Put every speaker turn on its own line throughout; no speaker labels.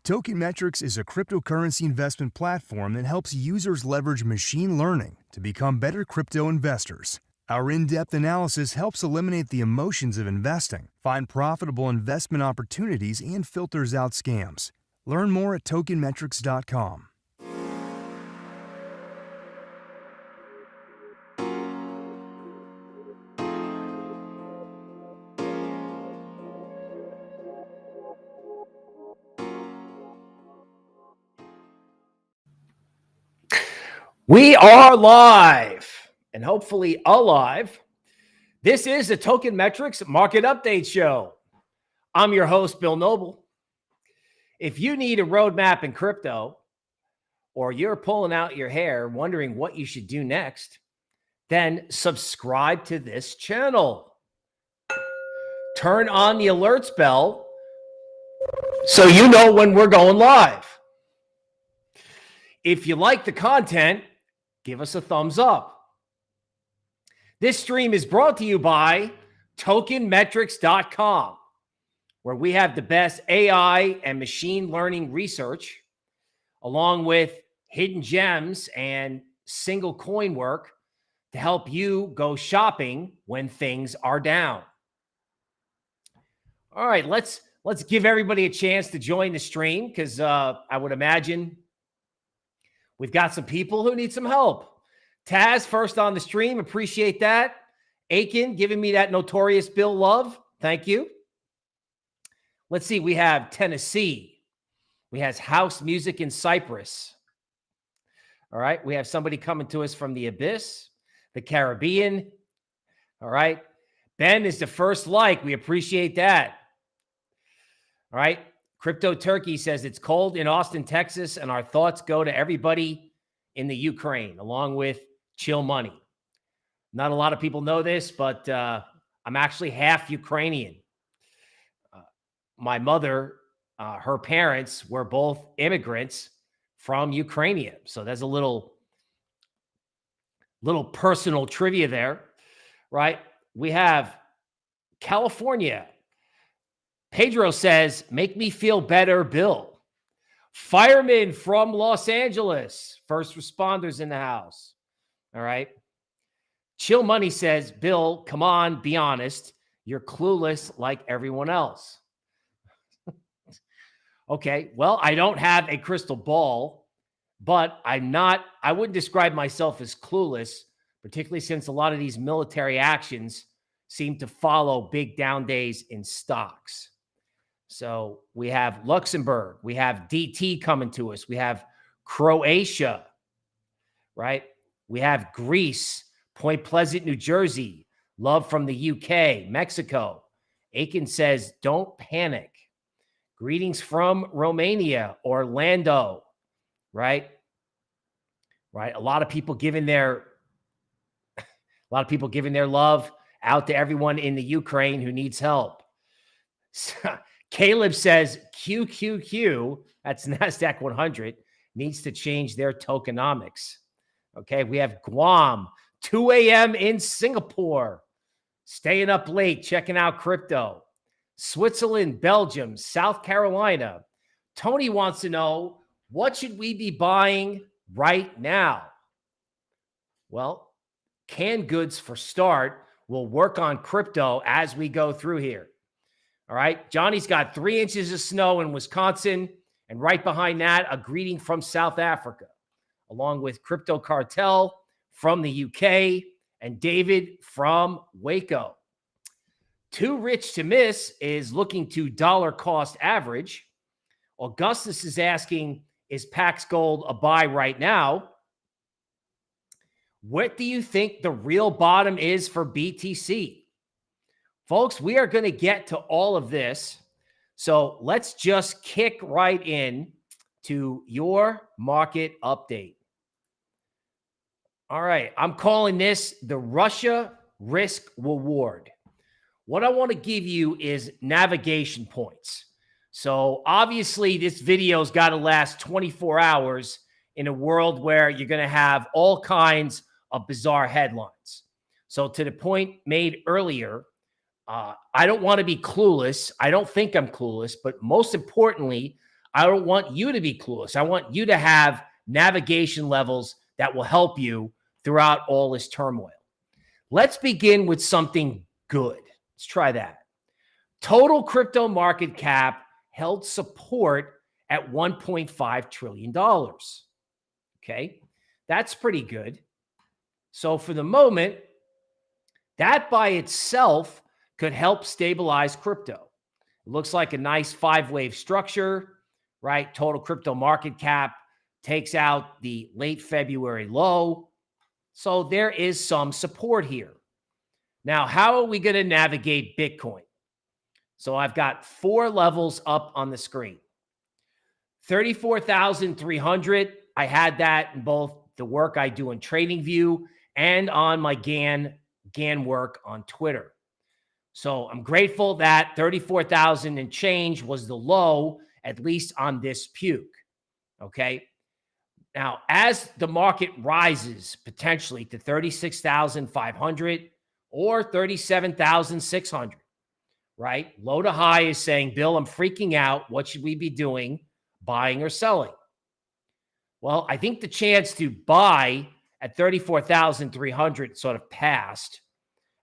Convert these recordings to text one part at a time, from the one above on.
Token Metrics is a cryptocurrency investment platform that helps users leverage machine learning to become better crypto investors. Our in-depth analysis helps eliminate the emotions of investing, find profitable investment opportunities, and filters out scams. Learn more at tokenmetrics.com.
We are live and hopefully alive. This is the Token Metrics Market Update Show. I'm your host, Bill Noble. If you need a roadmap in crypto, or you're pulling out your hair wondering what you should do next, then subscribe to this channel. Turn on the alerts bell so you know when we're going live. If you like the content, give us a thumbs up. This stream is brought to you by tokenmetrics.com, where we have the best AI and machine learning research, along with hidden gems and single coin work to help you go shopping when things are down. All right, let's give everybody a chance to join the stream, because I would imagine we've got some people who need some help. Taz, first on the stream. Appreciate that. Aiken giving me that Notorious Bill love. Thank you. Let's see. We have Tennessee. We have house music in Cyprus. All right. We have somebody coming to us from the Abyss, the Caribbean. All right. Ben is the first like. We appreciate that. All right. Crypto Turkey says it's cold in Austin, Texas, and our thoughts go to everybody in the Ukraine, along with Chill Money. Not a lot of people know this, but I'm actually half Ukrainian. My mother, her parents were both immigrants from Ukraine. So there's a little personal trivia there, right? We have California. Pedro says, make me feel better, Bill. Firemen from Los Angeles. First responders in the house. All right. Chill Money says, Bill, come on, be honest. You're clueless like everyone else. Okay. Well, I don't have a crystal ball, but I wouldn't describe myself as clueless, particularly since a lot of these military actions seem to follow big down days in stocks. So we have Luxembourg, we have DT coming to us, we have Croatia, right? We have Greece, Point Pleasant, New Jersey, love from the UK, Mexico. Aiken says, don't panic. Greetings from Romania, Orlando, right? Right. A lot of people giving their love out to everyone in the Ukraine who needs help. Caleb says QQQ, that's NASDAQ 100, needs to change their tokenomics. Okay, we have Guam, 2 a.m. in Singapore, staying up late, checking out crypto. Switzerland, Belgium, South Carolina. Tony wants to know, what should we be buying right now? Well, canned goods for start. We'll work on crypto as we go through here. All right. Johnny's got 3 inches of snow in Wisconsin. And right behind that, a greeting from South Africa, along with Crypto Cartel from the UK and David from Waco. Too Rich to Miss is looking to dollar cost average. Augustus is asking, is Pax Gold a buy right now? What do you think the real bottom is for BTC? Folks, we are going to get to all of this. So let's just kick right in to your market update. All right. I'm calling this the Russia risk reward. What I want to give you is navigation points. So obviously this video's got to last 24 hours in a world where you're going to have all kinds of bizarre headlines. So to the point made earlier, I don't want to be clueless. I don't think I'm clueless, but most importantly, I don't want you to be clueless. I want you to have navigation levels that will help you throughout all this turmoil. Let's begin with something good. Let's try that. Total crypto market cap held support at $1.5 trillion. Okay, that's pretty good. So for the moment, that by itself could help stabilize crypto. It looks like a nice 5-wave structure, right? Total crypto market cap takes out the late February low. So there is some support here. Now, how are we going to navigate Bitcoin? So I've got 4 levels up on the screen. 34,300. I had that in both the work I do in TradingView and on my GAN work on Twitter. So I'm grateful that 34,000 and change was the low, at least on this puke. Okay. Now, as the market rises potentially to 36,500 or 37,600, right? Low to high is saying, Bill, I'm freaking out. What should we be doing? Buying or selling? Well, I think the chance to buy at 34,300 sort of passed.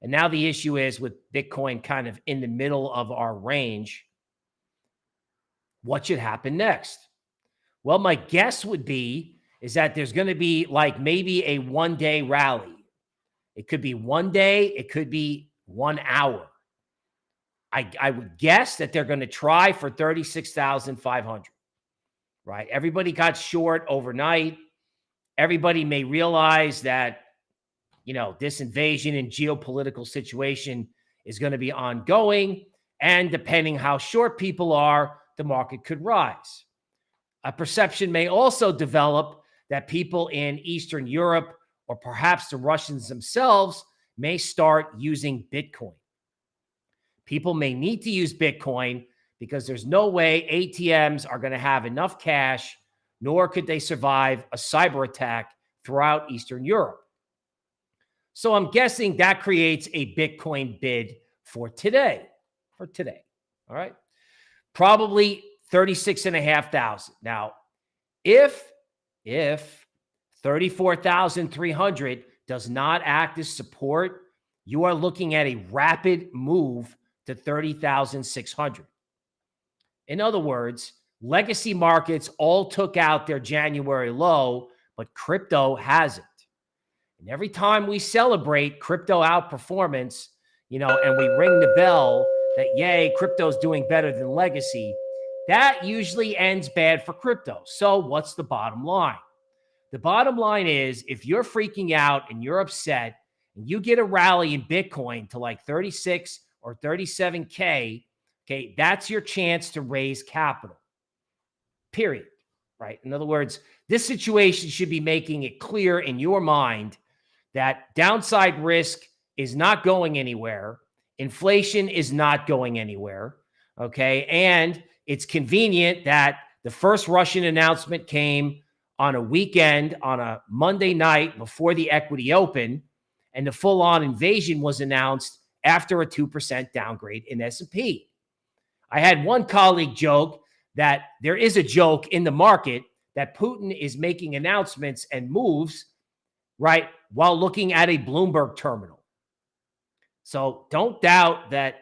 And now the issue is with Bitcoin kind of in the middle of our range, what should happen next? Well, my guess would be is that there's going to be like maybe a 1-day rally. It could be 1 day. It could be 1 hour. I would guess that they're going to try for 36,500, right? Everybody got short overnight. Everybody may realize that, you know, this invasion and geopolitical situation is going to be ongoing. And depending how short people are, the market could rise. A perception may also develop that people in Eastern Europe or perhaps the Russians themselves may start using Bitcoin. People may need to use Bitcoin because there's no way ATMs are going to have enough cash, nor could they survive a cyber attack throughout Eastern Europe. So I'm guessing that creates a Bitcoin bid for today. All right. Probably 36,500. Now, if 34,300 does not act as support, you are looking at a rapid move to 30,600. In other words, legacy markets all took out their January low, but crypto hasn't. And every time we celebrate crypto outperformance, you know, and we ring the bell that, yay, crypto's doing better than legacy, that usually ends bad for crypto. So what's the bottom line? The bottom line is if you're freaking out and you're upset and you get a rally in Bitcoin to like 36 or 37K, okay, that's your chance to raise capital, period, right? In other words, this situation should be making it clear in your mind that downside risk is not going anywhere. Inflation is not going anywhere, okay? And it's convenient that the first Russian announcement came on a weekend, on a Monday night before the equity open, and the full-on invasion was announced after a 2% downgrade in S&P. I had one colleague joke that there is a joke in the market that Putin is making announcements and moves, right, while looking at a Bloomberg terminal. So don't doubt that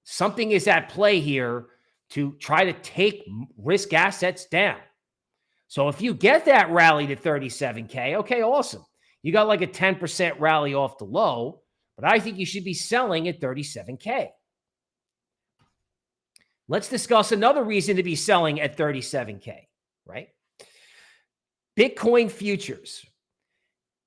something is at play here to try to take risk assets down. So if you get that rally to 37K, okay, awesome. You got like a 10% rally off the low, but I think you should be selling at 37K. Let's discuss another reason to be selling at 37K, right? Bitcoin futures.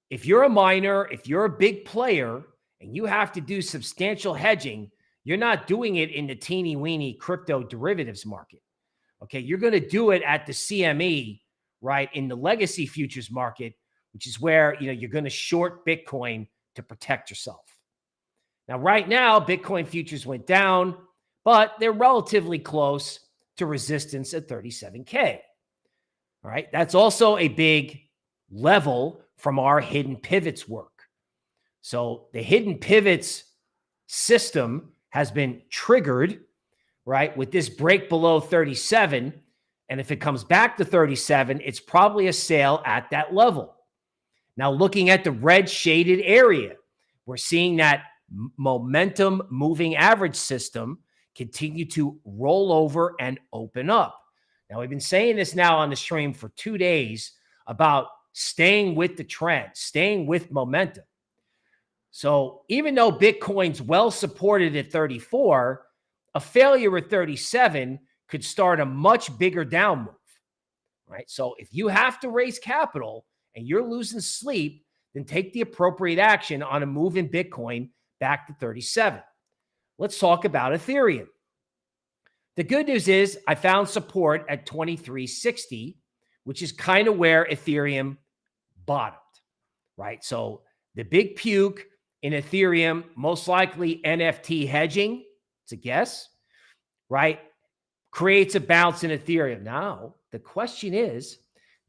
If you're a miner, if you're a big player, and you have to do substantial hedging, you're not doing it in the teeny-weeny crypto derivatives market. Okay, you're going to do it at the CME, right, in the legacy futures market, which is where, you know, you're going to short Bitcoin to protect yourself. Now, right now, Bitcoin futures went down, but they're relatively close to resistance at 37K. All right, that's also a big level from our hidden pivots work. So the hidden pivots system has been triggered, right, with this break below 37. And if it comes back to 37, it's probably a sale at that level. Now, looking at the red shaded area, we're seeing that momentum moving average system continue to roll over and open up. Now, we've been saying this now on the stream for 2 days about staying with the trend, staying with momentum. So even though Bitcoin's well supported at 34, a failure at 37 could start a much bigger down move, right? So if you have to raise capital and you're losing sleep, then take the appropriate action on a move in Bitcoin back to 37. Let's talk about Ethereum. The good news is I found support at 2360, which is kind of where Ethereum bottomed, right? So the big puke in Ethereum, most likely NFT hedging, it's a guess, right? Creates a bounce in Ethereum. Now, the question is,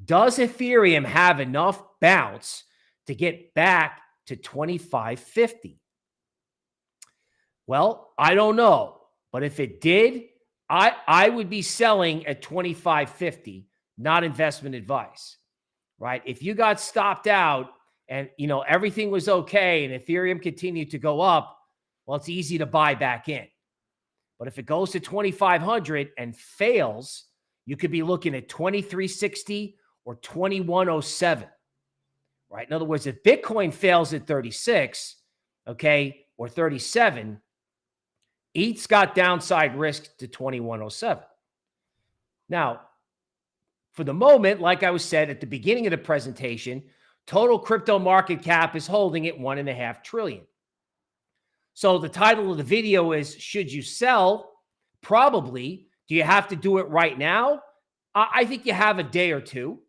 does Ethereum have enough bounce to get back to 2550? Well, I don't know. But if it did, I would be selling at 2550, not investment advice, right? If you got stopped out and, everything was okay and Ethereum continued to go up, well, it's easy to buy back in. But if it goes to 2,500 and fails, you could be looking at 2360 or 2107, right? In other words, if Bitcoin fails at 36, okay, or 37, ETH's got downside risk to 2107. Now, for the moment, like I was said at the beginning of the presentation, total crypto market cap is holding at 1.5 trillion. So the title of the video is, should you sell? Probably. Do you have to do it right now? I think you have a day or two.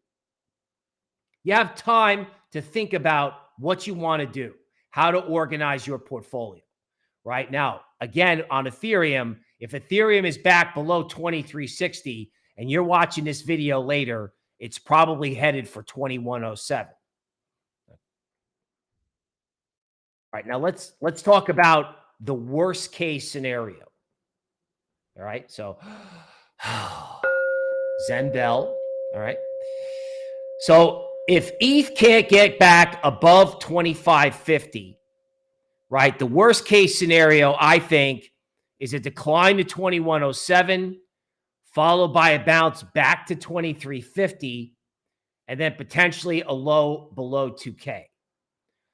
You have time to think about what you want to do, how to organize your portfolio. Right now, again, on Ethereum, if Ethereum is back below 2360 and you're watching this video later, it's probably headed for 2107. All right, now let's talk about the worst case scenario. All right, so Zen Bell. All right, so if ETH can't get back above 2550, right, the worst case scenario, I think, is a decline to 2107, followed by a bounce back to 2350, and then potentially a low below 2K.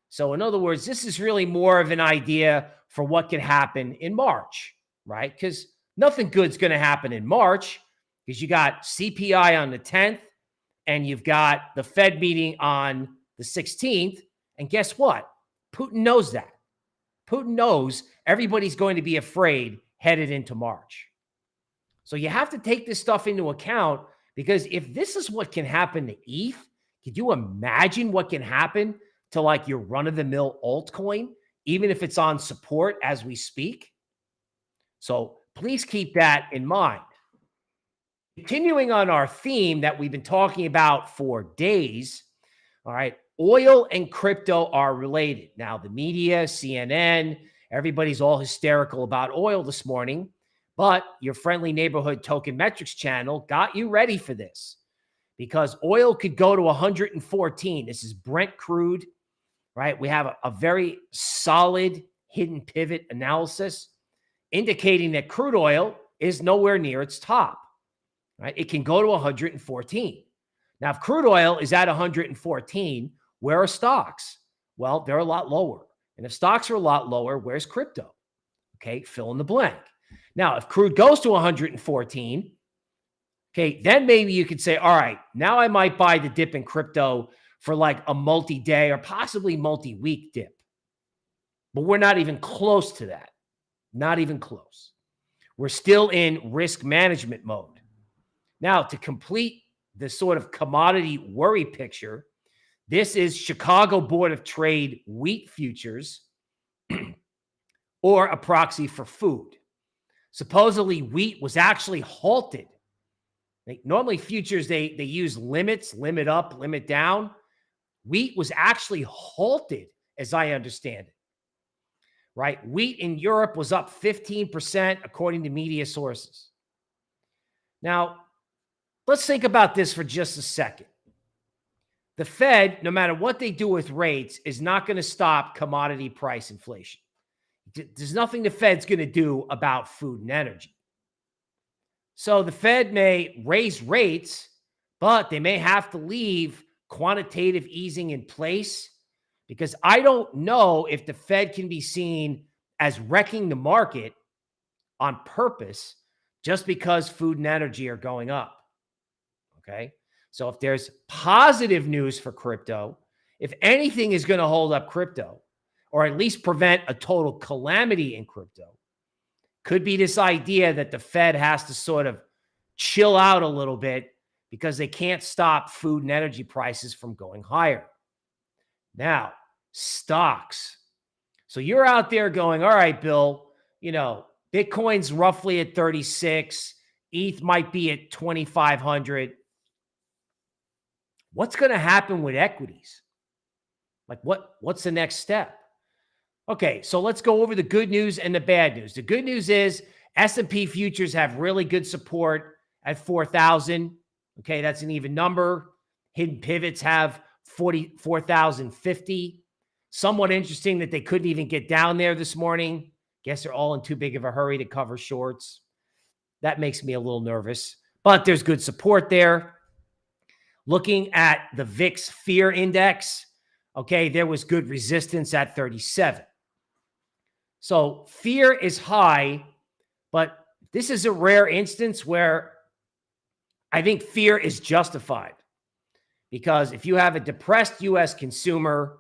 So in other words, this is really more of an idea for what could happen in March, right? Because nothing good's going to happen in March because you got CPI on the 10th and you've got the Fed meeting on the 16th. And guess what? Putin knows that. Putin knows everybody's going to be afraid headed into March. So you have to take this stuff into account because if this is what can happen to ETH, could you imagine what can happen to like your run-of-the-mill altcoin, even if it's on support as we speak? So please keep that in mind. Continuing on our theme that we've been talking about for days, all right, oil and crypto are related. Now, the media, CNN, everybody's all hysterical about oil this morning, but your friendly neighborhood Token Metrics channel got you ready for this because oil could go to 114. This is Brent crude, right? We have a very solid hidden pivot analysis indicating that crude oil is nowhere near its top, right? It can go to 114. Now, if crude oil is at 114, where are stocks? Well, they're a lot lower. And if stocks are a lot lower, where's crypto? Okay, fill in the blank. Now, if crude goes to 114, okay, then maybe you could say, all right, now I might buy the dip in crypto for like a multi-day or possibly multi-week dip. But we're not even close to that. Not even close. We're still in risk management mode. Now, to complete the sort of commodity worry picture, this is Chicago Board of Trade wheat futures or a proxy for food. Supposedly, wheat was actually halted. Normally, futures, they use limits, limit up, limit down. Wheat was actually halted, as I understand it, right? Wheat in Europe was up 15%, according to media sources. Now, let's think about this for just a second. The Fed, no matter what they do with rates, is not going to stop commodity price inflation. There's nothing the Fed's going to do about food and energy. So the Fed may raise rates, but they may have to leave quantitative easing in place, because I don't know if the Fed can be seen as wrecking the market on purpose just because food and energy are going up. Okay. So if there's positive news for crypto, if anything is going to hold up crypto, or at least prevent a total calamity in crypto, could be this idea that the Fed has to sort of chill out a little bit because they can't stop food and energy prices from going higher. Now, stocks. So you're out there going, all right, Bill, Bitcoin's roughly at 36. ETH might be at 2,500. What's going to happen with equities? Like what's the next step? Okay, so let's go over the good news and the bad news. The good news is S&P futures have really good support at 4,000. Okay, that's an even number. Hidden pivots have 44,050. Somewhat interesting that they couldn't even get down there this morning. Guess they're all in too big of a hurry to cover shorts. That makes me a little nervous, but there's good support there. Looking at the VIX fear index, okay, there was good resistance at 37. So fear is high, but this is a rare instance where I think fear is justified, because if you have a depressed U.S. consumer,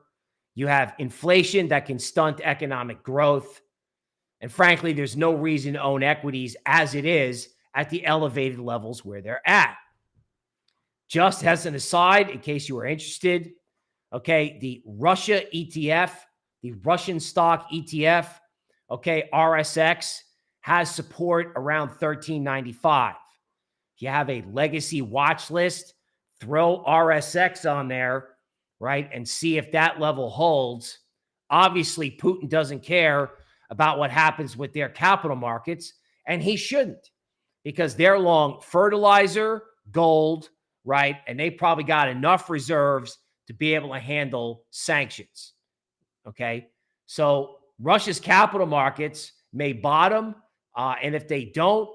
you have inflation that can stunt economic growth. And frankly, there's no reason to own equities as it is at the elevated levels where they're at. Just as an aside, in case you were interested, okay, the Russia ETF, the Russian stock ETF, okay, RSX, has support around 1395. If you have a legacy watch list, throw RSX on there, right, and see if that level holds. Obviously, Putin doesn't care about what happens with their capital markets, and he shouldn't, because they're long fertilizer, gold, right, and they probably got enough reserves to be able to handle sanctions, okay? So Russia's capital markets may bottom, and if they don't,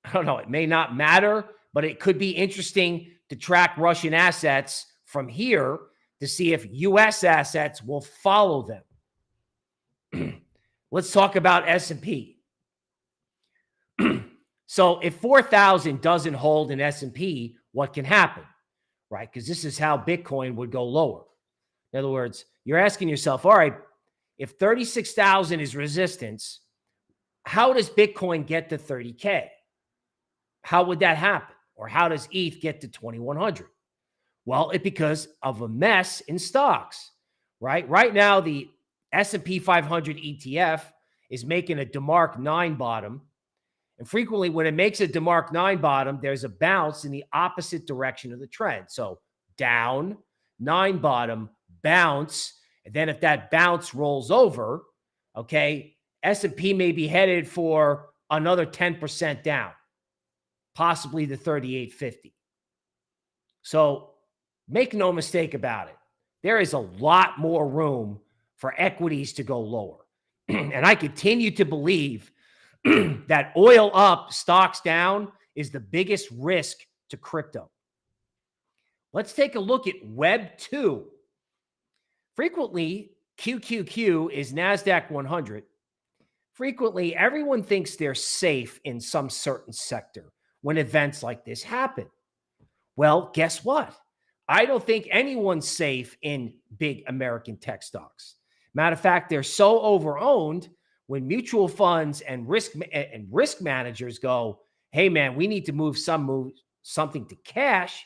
I don't know, it may not matter, but it could be interesting to track Russian assets from here to see if U.S. assets will follow them. Let's talk about S&P. So if 4,000 doesn't hold in S&P, what can happen, right? Because this is how Bitcoin would go lower. In other words, you're asking yourself, all right, if 36,000 is resistance, how does Bitcoin get to 30K? How would that happen? Or how does ETH get to 2,100? Well, it's because of a mess in stocks, right? Right now, the S&P 500 ETF is making a DeMark 9 bottom. And frequently, when it makes a DeMark 9 bottom, there's a bounce in the opposite direction of the trend. So down, 9 bottom, bounce. And then if that bounce rolls over, okay, S&P may be headed for another 10% down, possibly the 3850. So make no mistake about it. There is a lot more room for equities to go lower. And I continue to believe that oil up, stocks down is the biggest risk to crypto. Let's take a look at Web 2. Frequently, QQQ is NASDAQ 100. Frequently, everyone thinks they're safe in some certain sector when events like this happen. Well, guess what? I don't think anyone's safe in big American tech stocks. Matter of fact, they're so overowned. When mutual funds and risk managers go, hey, man, we need to move something to cash,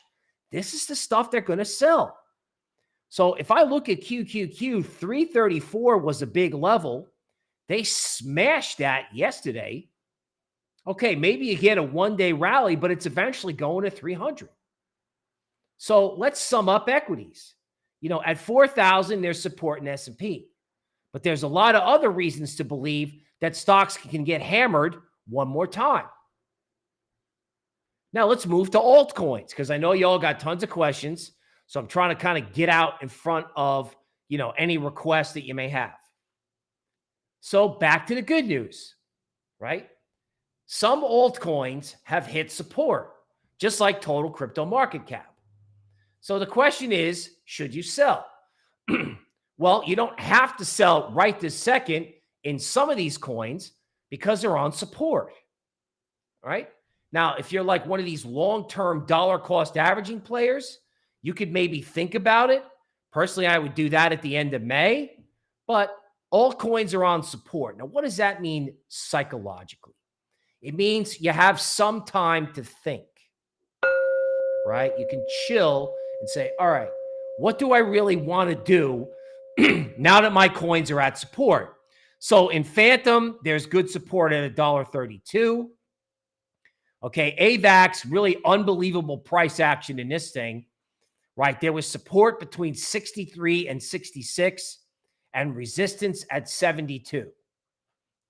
this is the stuff they're going to sell. So if I look at QQQ, 334 was a big level. They smashed that yesterday. Okay, maybe you get a one-day rally, but it's eventually going to 300. So let's sum up equities. At 4,000, there's support in S&P. But there's a lot of other reasons to believe that stocks can get hammered one more time. Now let's move to altcoins, because I know y'all got tons of questions. So I'm trying to kind of get out in front of, any requests that you may have. So back to the good news, right? Some altcoins have hit support, just like total crypto market cap. So the question is, should you sell? Well, you don't have to sell right this second in some of these coins because they're on support, right? Now, if you're like one of these long-term dollar cost averaging players, you could maybe think about it. Personally, I would do that at the end of May, but altcoins are on support. Now, what does that mean psychologically? It means you have some time to think, right? You can chill and say, all right, what do I really want to do now that my coins are at support? So in Phantom, there's good support at $1.32. Okay, AVAX, really unbelievable price action in this thing, right? There was support between 63 and 66 and resistance at 72,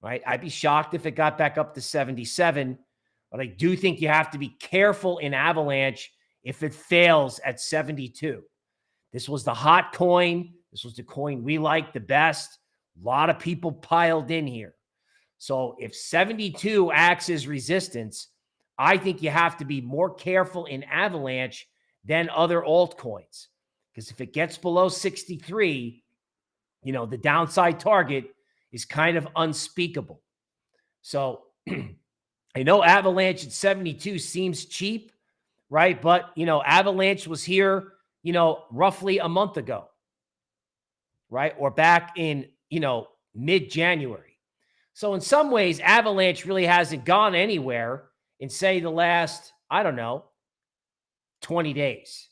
right? I'd be shocked if it got back up to 77, but I do think you have to be careful in Avalanche if it fails at 72. This was the hot coin. This was the coin we liked the best. A lot of people piled in here. So if 72 acts as resistance, I think you have to be more careful in Avalanche than other altcoins. Because if it gets below 63, the downside target is kind of unspeakable. So I know Avalanche at 72 seems cheap, right? But, Avalanche was here, roughly a month ago, right? Or back in, mid-January. So in some ways, Avalanche really hasn't gone anywhere in, say, the last, 20 days.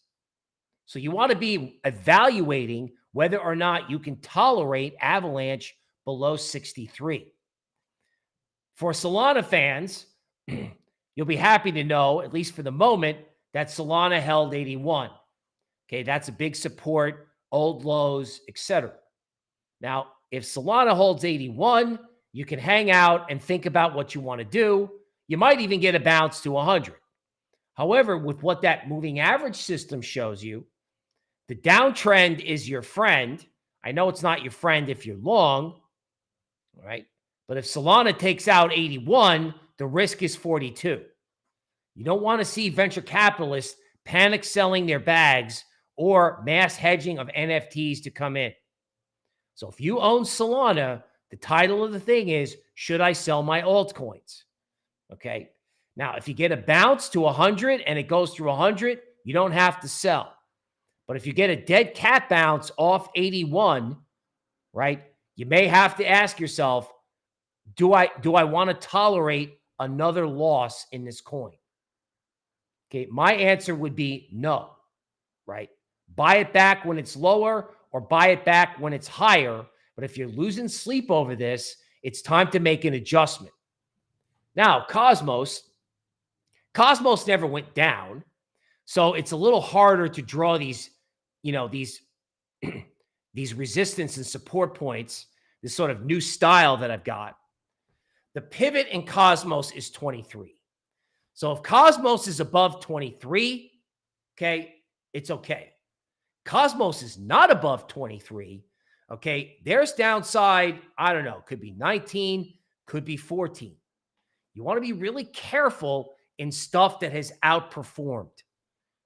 So you want to be evaluating whether or not you can tolerate Avalanche below 63. For Solana fans, you'll be happy to know, at least for the moment, that Solana held 81. Okay, that's a big support, old lows, etc. Now, if Solana holds 81, you can hang out and think about what you want to do. You might even get a bounce to 100. However, with what that moving average system shows you, the downtrend is your friend. I know it's not your friend if you're long, right? But if Solana takes out 81, the risk is 42. You don't want to see venture capitalists panic selling their bags or mass hedging of NFTs to come in. So if you own Solana, the title of the thing is, should I sell my altcoins? Okay. Now, if you get a bounce to 100 and it goes through 100, you don't have to sell. But if you get a dead cat bounce off 81, right, you may have to ask yourself, do I want to tolerate another loss in this coin? Okay, my answer would be no, right? Buy it back when it's lower or buy it back when it's higher. But if you're losing sleep over this, it's time to make an adjustment. Now, Cosmos never went down. So it's a little harder to draw these, these resistance and support points, this sort of new style that I've got. The pivot in Cosmos is 23. So if Cosmos is above 23, okay, it's okay. Cosmos is not above 23, okay, there's downside, could be 19, could be 14. You want to be really careful in stuff that has outperformed,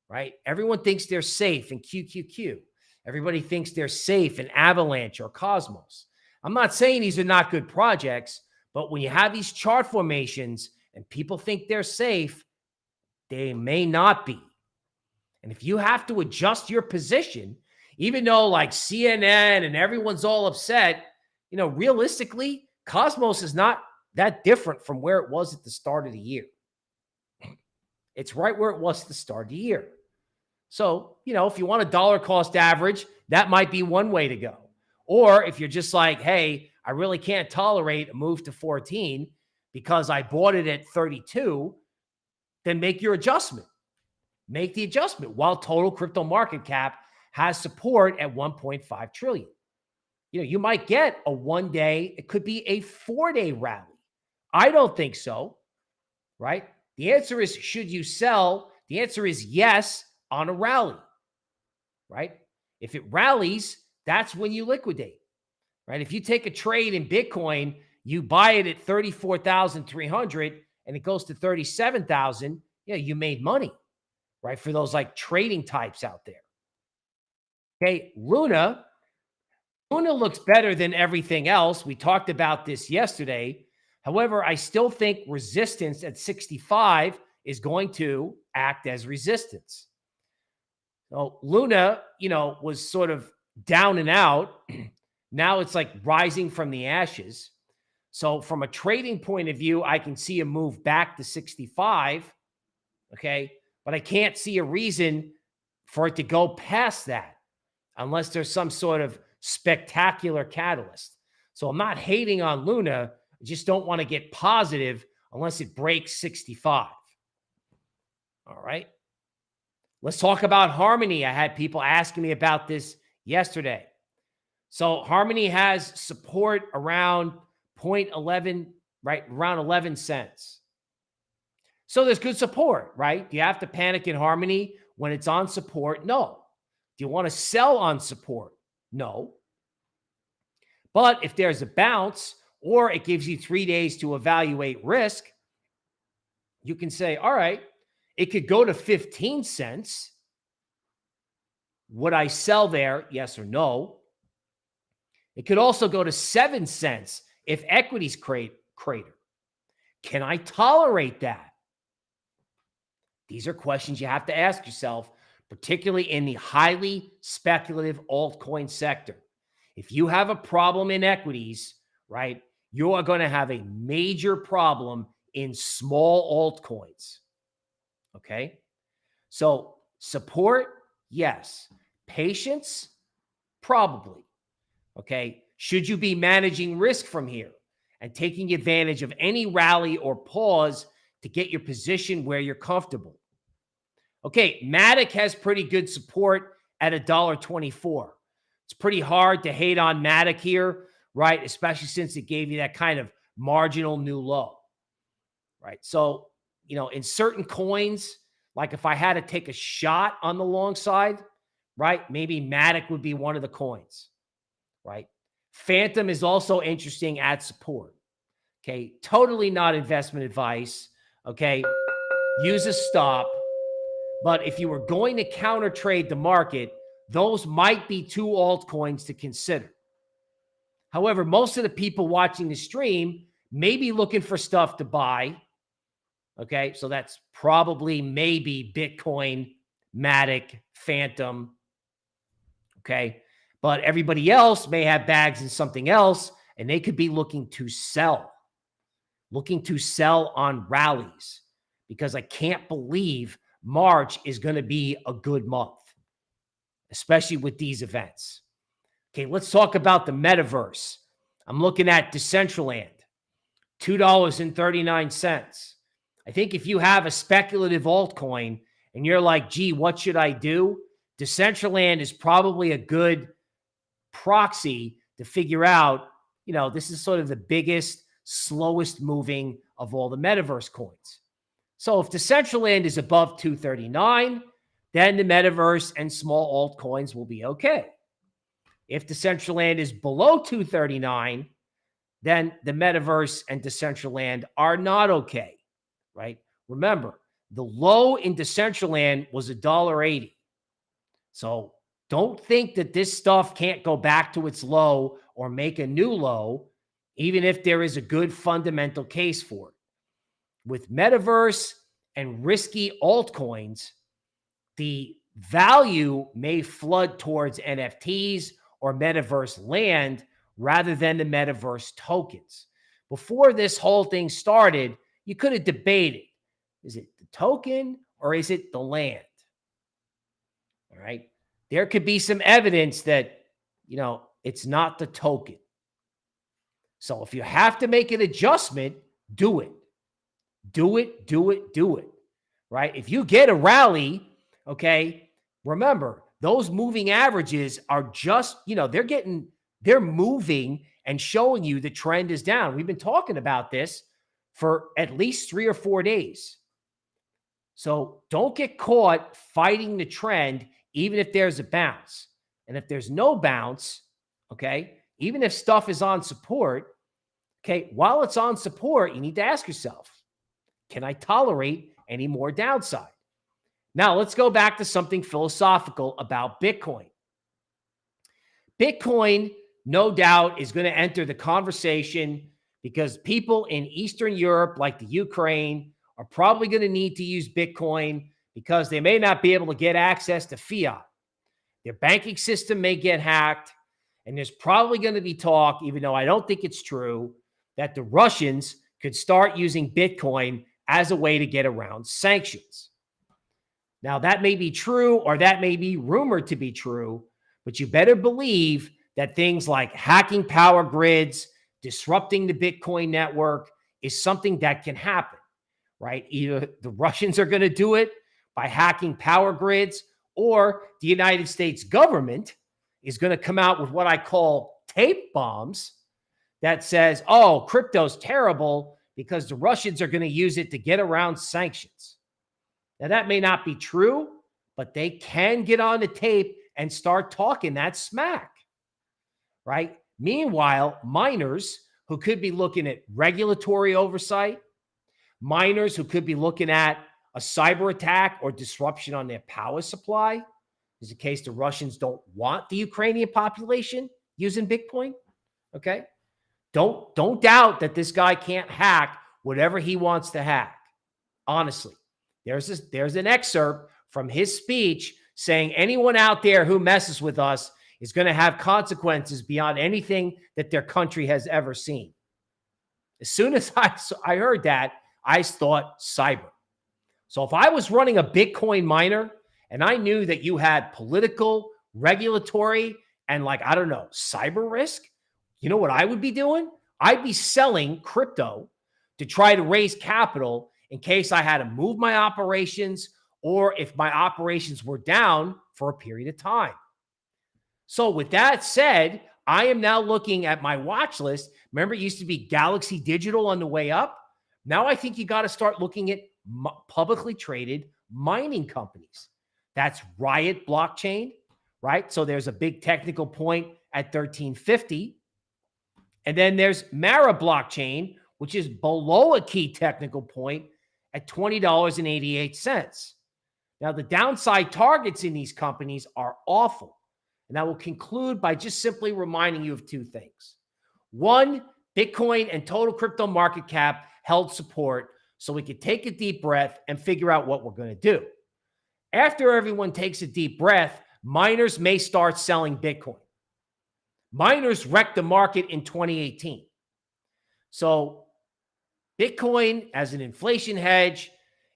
right? Everyone thinks they're safe in QQQ. Everybody thinks they're safe in Avalanche or Cosmos. I'm not saying these are not good projects, but when you have these chart formations and people think they're safe, they may not be. And if you have to adjust your position, even though like CNN and everyone's all upset, realistically, Cosmos is not that different from where it was at the start of the year. It's right where it was at the start of the year. So, if you want a dollar cost average, that might be one way to go. Or if you're just like, hey, I really can't tolerate a move to 14 because I bought it at 32, then make your adjustment. Make the adjustment while total crypto market cap has support at 1.5 trillion. You might get a 1 day, it could be a 4 day rally. I don't think so, right? The answer is, should you sell? The answer is yes on a rally, right? If it rallies, that's when you liquidate, right? If you take a trade in Bitcoin, you buy it at 34,300 and it goes to 37,000, yeah, you made money, right? For those like trading types out there. Okay, Luna looks better than everything else. We talked about this yesterday. However, I still think resistance at 65 is going to act as resistance. So Luna, was sort of down and out. Now it's like rising from the ashes. So from a trading point of view, I can see a move back to 65. Okay. But I can't see a reason for it to go past that unless there's some sort of spectacular catalyst. So I'm not hating on Luna. I just don't want to get positive unless it breaks 65. All right. Let's talk about Harmony. I had people asking me about this yesterday. So Harmony has support around 0.11, right? Around 11 cents. So there's good support, right? Do you have to panic in Harmony when it's on support? No. Do you want to sell on support? No. But if there's a bounce or it gives you 3 days to evaluate risk, you can say, all right, it could go to 15 cents. Would I sell there? Yes or no. It could also go to 7 cents if equities crater. Can I tolerate that? These are questions you have to ask yourself, particularly in the highly speculative altcoin sector. If you have a problem in equities, right, you are going to have a major problem in small altcoins. Okay? So support, yes. Patience, probably. Okay? Should you be managing risk from here and taking advantage of any rally or pause to get your position where you're comfortable? Okay, Matic has pretty good support at $1.24. It's pretty hard to hate on Matic here, right? Especially since it gave you that kind of marginal new low, right? So, in certain coins, like if I had to take a shot on the long side, right? Maybe Matic would be one of the coins, right? Phantom is also interesting at support. Okay, totally not investment advice. Okay, use a stop. But if you were going to counter trade the market, those might be two altcoins to consider. However, most of the people watching the stream may be looking for stuff to buy. Okay, so that's probably maybe Bitcoin, Matic, Phantom. Okay, but everybody else may have bags in something else, and they could be looking to sell on rallies, because I can't believe March is going to be a good month, especially with these events. Okay, let's talk about the metaverse. I'm looking at Decentraland, $2.39. I think if you have a speculative altcoin and you're like, gee, what should I do? Decentraland is probably a good proxy to figure out, this is sort of the biggest, slowest moving of all the metaverse coins. So if Decentraland is above 239, then the metaverse and small altcoins will be okay. If Decentraland is below 239, then the metaverse and Decentraland are not okay, right? Remember, the low in Decentraland was $1.80. So don't think that this stuff can't go back to its low or make a new low, even if there is a good fundamental case for it. With metaverse and risky altcoins, the value may flood towards NFTs or metaverse land rather than the metaverse tokens. Before this whole thing started, you could have debated, is it the token or is it the land? All right. There could be some evidence that, it's not the token. So if you have to make an adjustment, do it. Do it. Right? If you get a rally, okay, remember, those moving averages are just, they're moving and showing you the trend is down. We've been talking about this for at least 3 or 4 days. So don't get caught fighting the trend, even if there's a bounce. And if there's no bounce, okay, even if stuff is on support, okay, while it's on support, you need to ask yourself, can I tolerate any more downside? Now, let's go back to something philosophical about Bitcoin. Bitcoin, no doubt, is going to enter the conversation because people in Eastern Europe, like the Ukraine, are probably going to need to use Bitcoin because they may not be able to get access to fiat. Their banking system may get hacked, and there's probably going to be talk, even though I don't think it's true, that the Russians could start using Bitcoin as a way to get around sanctions. Now, that may be true, or that may be rumored to be true, but you better believe that things like hacking power grids, disrupting the Bitcoin network is something that can happen, right? Either the Russians are going to do it by hacking power grids, or the United States government is going to come out with what I call tape bombs that says, oh, crypto's terrible because the Russians are going to use it to get around sanctions. Now, that may not be true, but they can get on the tape and start talking that smack, right? Meanwhile, miners who could be looking at regulatory oversight, miners who could be looking at a cyber attack or disruption on their power supply, is in case the Russians don't want the Ukrainian population using Bitcoin, okay? Don't doubt that this guy can't hack whatever he wants to hack. Honestly, there's an excerpt from his speech saying anyone out there who messes with us is going to have consequences beyond anything that their country has ever seen. As soon as I heard that, I thought cyber. So if I was running a Bitcoin miner and I knew that you had political, regulatory, and cyber risk, you know what I would be doing? I'd be selling crypto to try to raise capital in case I had to move my operations or if my operations were down for a period of time. So with that said, I am now looking at my watch list. Remember, it used to be Galaxy Digital on the way up. Now I think you got to start looking at publicly traded mining companies. That's Riot Blockchain, right? So there's a big technical point at 1350. And then there's Mara Blockchain, which is below a key technical point at $20.88. Now, the downside targets in these companies are awful. And I will conclude by just simply reminding you of two things. One, Bitcoin and total crypto market cap held support so we could take a deep breath and figure out what we're going to do. After everyone takes a deep breath, miners may start selling Bitcoin. Miners wrecked the market in 2018. So Bitcoin as an inflation hedge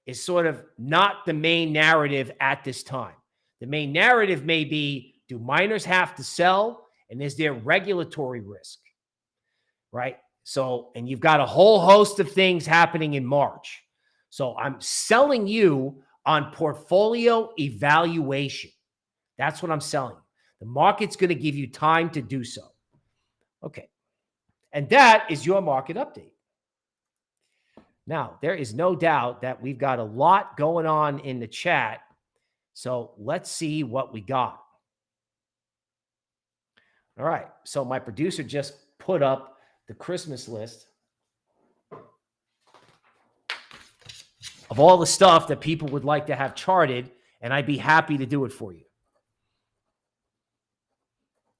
is sort of not the main narrative at this time. The main narrative may be, do miners have to sell? And is there regulatory risk? Right? So, and you've got a whole host of things happening in March. So I'm selling you on portfolio evaluation. That's what I'm selling. The market's going to give you time to do so. Okay. And that is your market update. Now, there is no doubt that we've got a lot going on in the chat. So let's see what we got. All right. So my producer just put up the Christmas list of all the stuff that people would like to have charted, and I'd be happy to do it for you.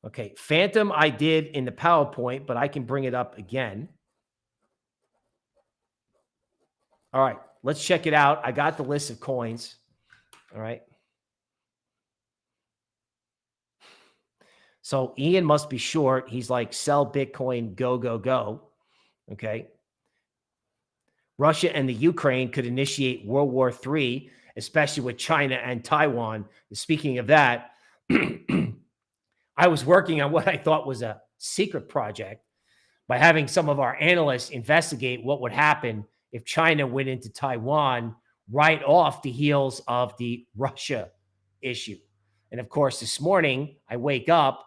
Okay, Phantom I did in the PowerPoint, but I can bring it up again. All right, let's check it out. I got the list of coins. All right. So Ian must be short. He's like, sell Bitcoin, go, go, go. Okay. Russia and the Ukraine could initiate World War III, especially with China and Taiwan. Speaking of that, I was working on what I thought was a secret project by having some of our analysts investigate what would happen if China went into Taiwan right off the heels of the Russia issue. And of course, this morning I wake up,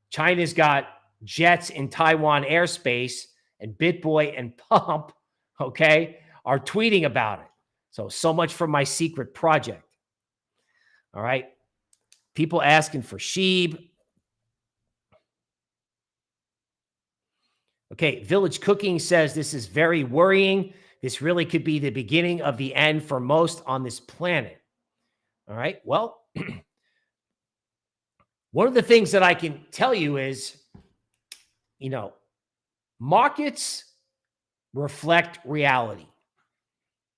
China's got jets in Taiwan airspace, and BitBoy and Pump, okay, are tweeting about it. So much for my secret project. All right. People asking for Sheeb. Okay. Village Cooking says this is very worrying. This really could be the beginning of the end for most on this planet. All right. Well, one of the things that I can tell you is, markets reflect reality.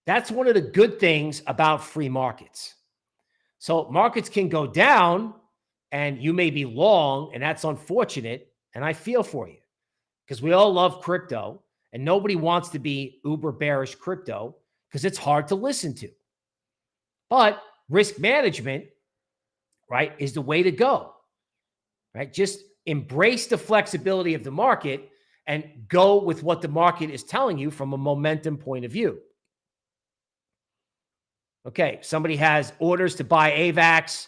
That's one of the good things about free markets. So markets can go down and you may be long, and that's unfortunate. And I feel for you because we all love crypto and nobody wants to be uber bearish crypto because it's hard to listen to. But risk management, right, is the way to go, right? Just embrace the flexibility of the market and go with what the market is telling you from a momentum point of view. Okay, somebody has orders to buy AVAX,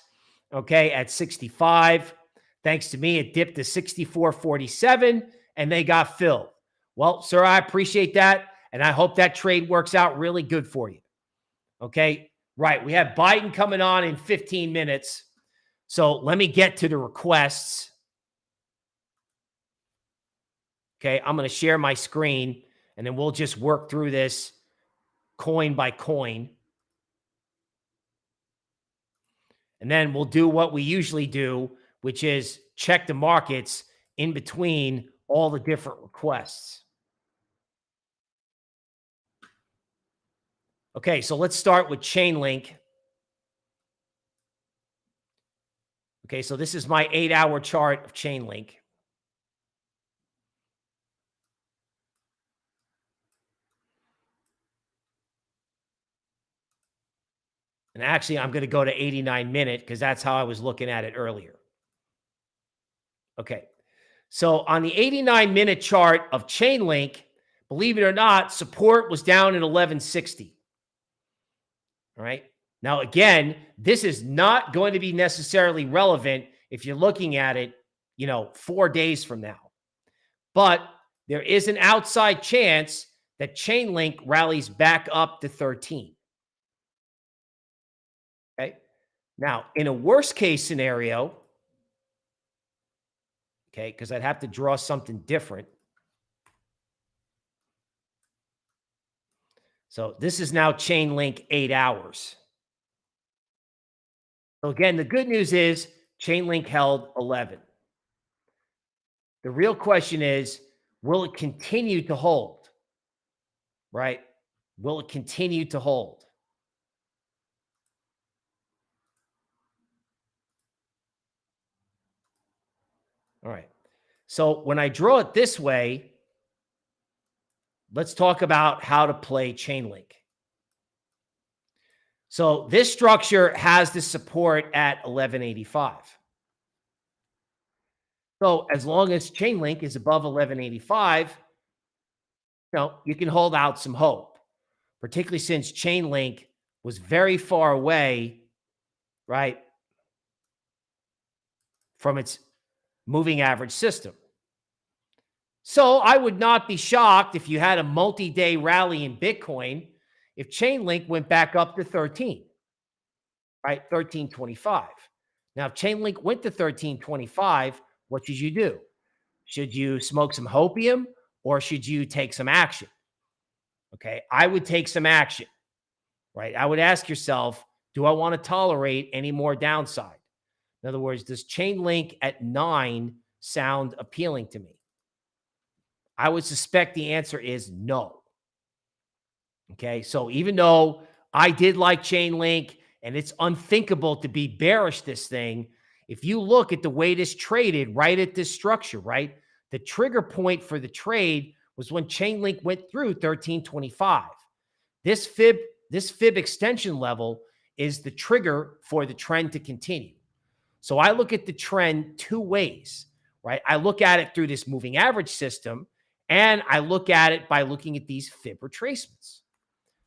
okay, at 65. Thanks to me, it dipped to 64.47 and they got filled. Well, sir, I appreciate that. And I hope that trade works out really good for you. Okay, right. We have Biden coming on in 15 minutes. So let me get to the requests. Okay, I'm going to share my screen and then we'll just work through this coin by coin. And then we'll do what we usually do, which is check the markets in between all the different requests. Okay, so let's start with Chainlink. Okay, so this is my 8-hour chart of Chainlink. And actually, I'm going to go to 89-minute because that's how I was looking at it earlier. Okay, so on the 89-minute chart of Chainlink, believe it or not, support was down at 1160. All right. Now, again, this is not going to be necessarily relevant if you're looking at it, 4 days from now. But there is an outside chance that Chainlink rallies back up to 13. Okay. Now, in a worst case scenario, okay, because I'd have to draw something different. So this is now Chainlink 8 hours. So again, the good news is Chainlink held 11. The real question is, will it continue to hold? Right? Will it continue to hold? All right. So when I draw it this way, let's talk about how to play Chainlink. So this structure has the support at 1185. So as long as Chainlink is above 1185, you can hold out some hope, particularly since Chainlink was very far away, right, from its moving average system. So I would not be shocked if you had a multi-day rally in Bitcoin if Chainlink went back up to 13, right? 1325. Now, if Chainlink went to 1325, what should you do? Should you smoke some hopium or should you take some action? Okay, I would take some action, right? I would ask yourself, do I want to tolerate any more downside? In other words, does Chainlink at 9 sound appealing to me? I would suspect the answer is no. Okay, so even though I did like Chainlink and it's unthinkable to be bearish this thing, if you look at the way this traded right at this structure, right, the trigger point for the trade was when Chainlink went through 1325. This fib extension level is the trigger for the trend to continue. So I look at the trend two ways, right? I look at it through this moving average system, and I look at it by looking at these fib retracements.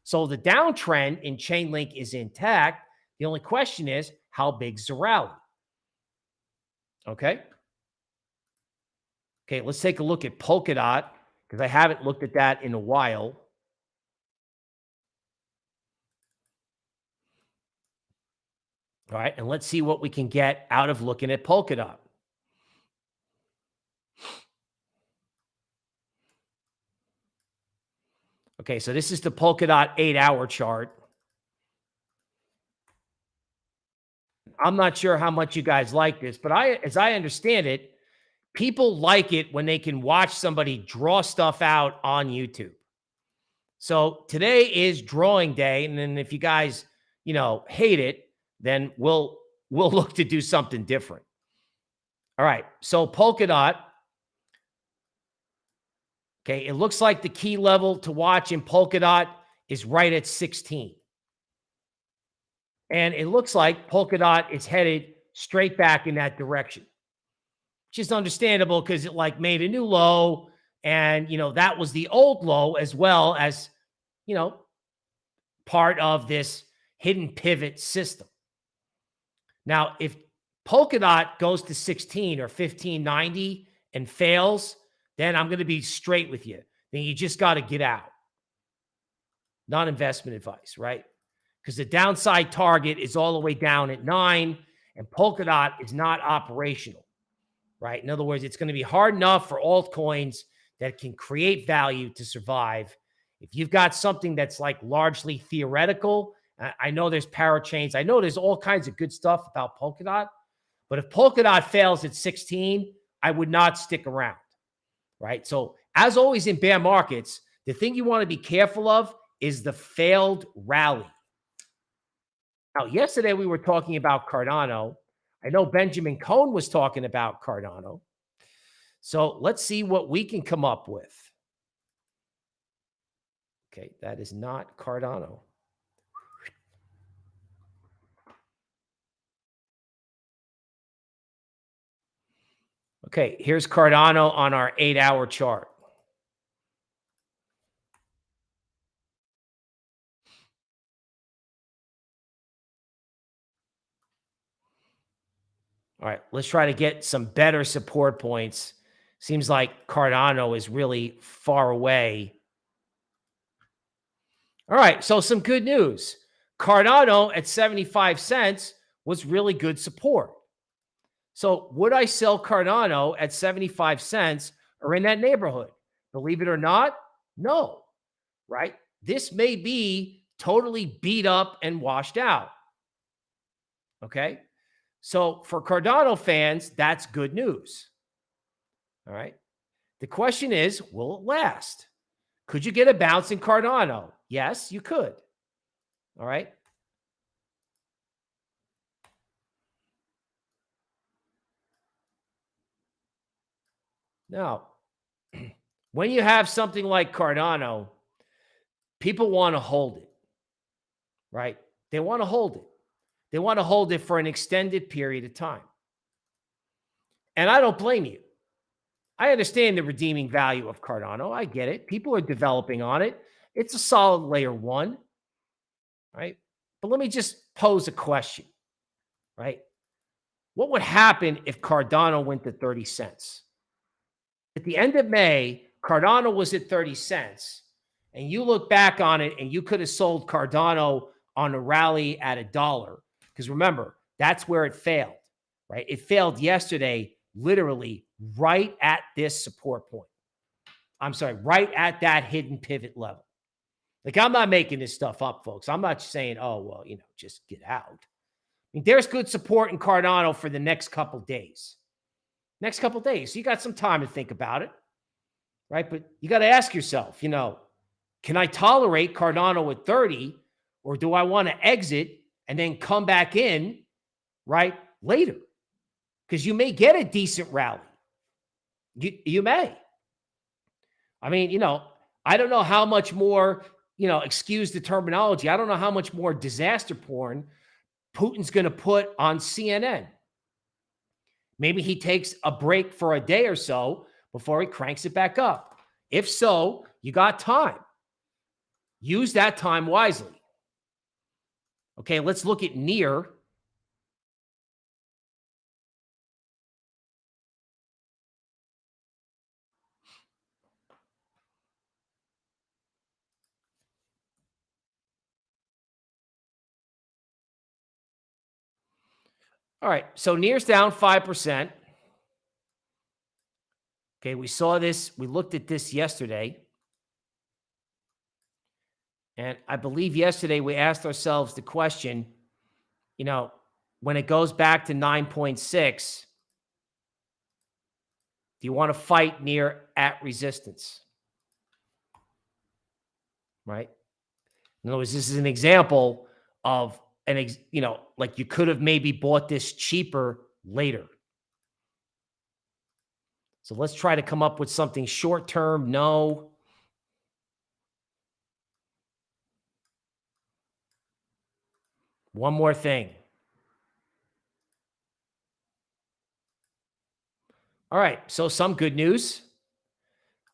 So the downtrend in Chainlink is intact. The only question is, how big is the rally? Okay. Okay, let's take a look at Polkadot because I haven't looked at that in a while. All right, and let's see what we can get out of looking at Polkadot. Okay, so this is the Polkadot 8-hour chart. I'm not sure how much you guys like this, but as I understand it, people like it when they can watch somebody draw stuff out on YouTube. So today is drawing day, and then if you guys, hate it, then we'll look to do something different. All right, so Polkadot. Okay, it looks like the key level to watch in Polkadot is right at 16. And it looks like Polkadot is headed straight back in that direction, which is understandable because it made a new low. And, that was the old low as well as, part of this hidden pivot system. Now, if Polkadot goes to 16 or 1590 and fails, then I'm going to be straight with you. Then you just got to get out. Not investment advice, right? Because the downside target is all the way down at 9, and Polkadot is not operational, right? In other words, it's going to be hard enough for altcoins that can create value to survive. If you've got something that's largely theoretical, I know there's parachains. I know there's all kinds of good stuff about Polkadot, but if Polkadot fails at 16, I would not stick around, right? So as always in bear markets, the thing you want to be careful of is the failed rally. Now, yesterday we were talking about Cardano. I know Benjamin Cohn was talking about Cardano. So let's see what we can come up with. Okay, that is not Cardano. Okay, here's Cardano on our 8-hour chart. All right, let's try to get some better support points. Seems like Cardano is really far away. All right, so some good news. Cardano at 75 cents was really good support. So would I sell Cardano at 75 cents or in that neighborhood? Believe it or not, no, right? This may be totally beat up and washed out. Okay. So for Cardano fans, that's good news. All right. The question is, will it last? Could you get a bounce in Cardano? Yes, you could. All right. Now, when you have something like Cardano, people want to hold it, right? They want to hold it. They want to hold it for an extended period of time. And I don't blame you. I understand the redeeming value of Cardano. I get it. People are developing on it. It's a solid layer 1, right? But let me just pose a question, right? What would happen if Cardano went to 30 cents? At the end of May, Cardano was at 30 cents, and you look back on it and you could have sold Cardano on a rally at $1. Because remember, that's where it failed, right? It failed yesterday, literally right at this support point. I'm sorry, right at that hidden pivot level. I'm not making this stuff up, folks. I'm not saying, oh, well, just get out. I mean, there's good support in Cardano for the next couple days. Next couple days. So you got some time to think about it, right? But you got to ask yourself, can I tolerate Cardano at 30, or do I want to exit and then come back in, right, later? Because you may get a decent rally. You may. I mean, I don't know how much more, excuse the terminology, I don't know how much more disaster porn Putin's going to put on CNN. Maybe he takes a break for a day or so before he cranks it back up. If so, you got time. Use that time wisely. Okay, let's look at near. All right, so near's down 5%. Okay, we saw this. We looked at this yesterday. And I believe yesterday we asked ourselves the question, when it goes back to 9.6, do you want to fight near at resistance? Right? In other words, this is an example of like you could have maybe bought this cheaper later. So let's try to come up with something short term. No. One more thing. All right. So some good news.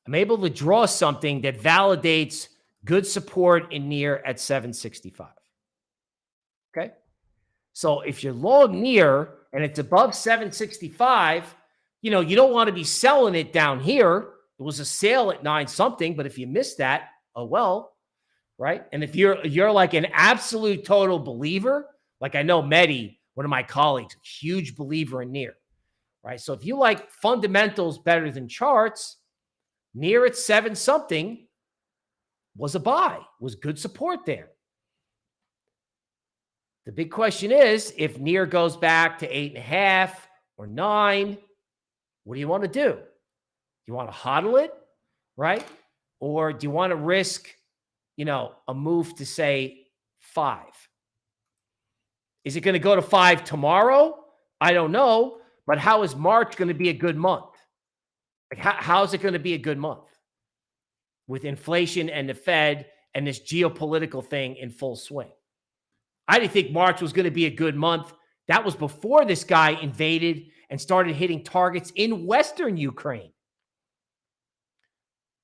I'm able to draw something that validates good support in near at 765. Okay. So if you're long near and it's above 765, you don't want to be selling it down here. It was a sale at 9 something, but if you missed that, oh well, right? And if you're like an absolute total believer, like I know Mehdi, one of my colleagues, a huge believer in near, right? So if you like fundamentals better than charts, near at 7 something was a buy, was good support there. The big question is, if near goes back to 8.5 or 9, what do you want to do? Do you want to hodl it, right? Or do you want to risk, a move to say 5? Is it going to go to 5 tomorrow? I don't know. But how is March going to be a good month? Like how is it going to be a good month with inflation and the Fed and this geopolitical thing in full swing? I didn't think March was going to be a good month. That was before this guy invaded and started hitting targets in Western Ukraine.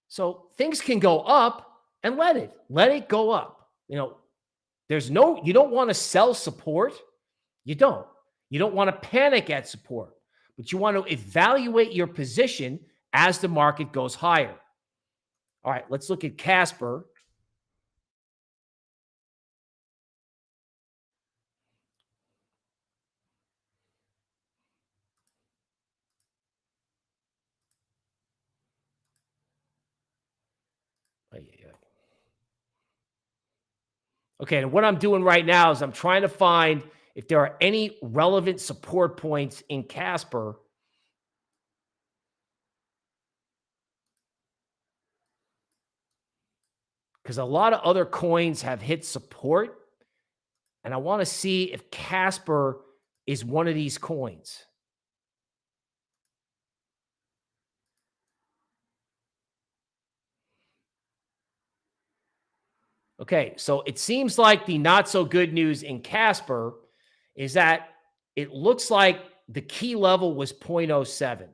So things can go up and let it go up. You don't want to sell support. You don't want to panic at support, but you want to evaluate your position as the market goes higher. All right, let's look at Casper. Okay, and what I'm doing right now is I'm trying to find if there are any relevant support points in Casper. Because a lot of other coins have hit support. And I want to see if Casper is one of these coins. Okay, so it seems like the not so good news in Casper is that it looks like the key level was 0.07,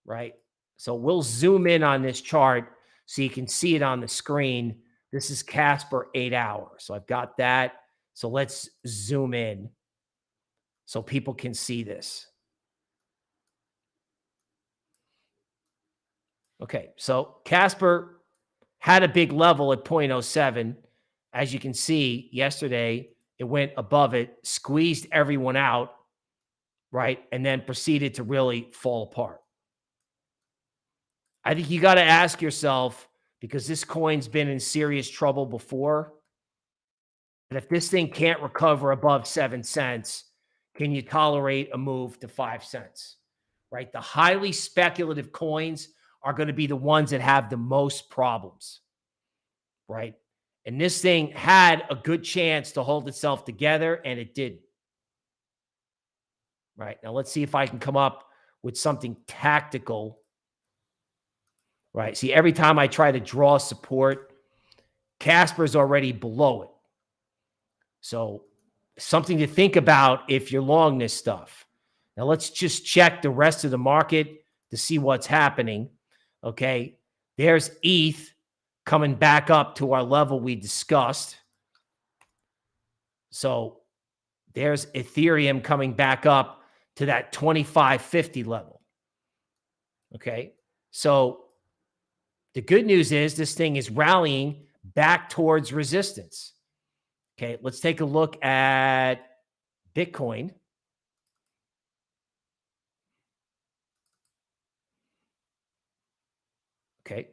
right? So we'll zoom in on this chart so you can see it on the screen. This is Casper 8 hours. So I've got that. So let's zoom in so people can see this. Okay, so Casper had a big level at 0.07. As you can see, yesterday, it went above it, squeezed everyone out, right? And then proceeded to really fall apart. I think you got to ask yourself, because this coin's been in serious trouble before, and if this thing can't recover above 7 cents, can you tolerate a move to 5 cents, right? The highly speculative coins are going to be the ones that have the most problems, right? And this thing had a good chance to hold itself together, and it didn't. Right, now let's see if I can come up with something tactical. Right, see, every time I try to draw support, Casper's already below it. So something to think about if you're long this stuff. Now let's just check the rest of the market to see what's happening. Okay, there's ETH coming back up to our level we discussed. So there's Ethereum coming back up to that 2550 level. Okay, so the good news is this thing is rallying back towards resistance. Okay, let's take a look at Bitcoin. Okay.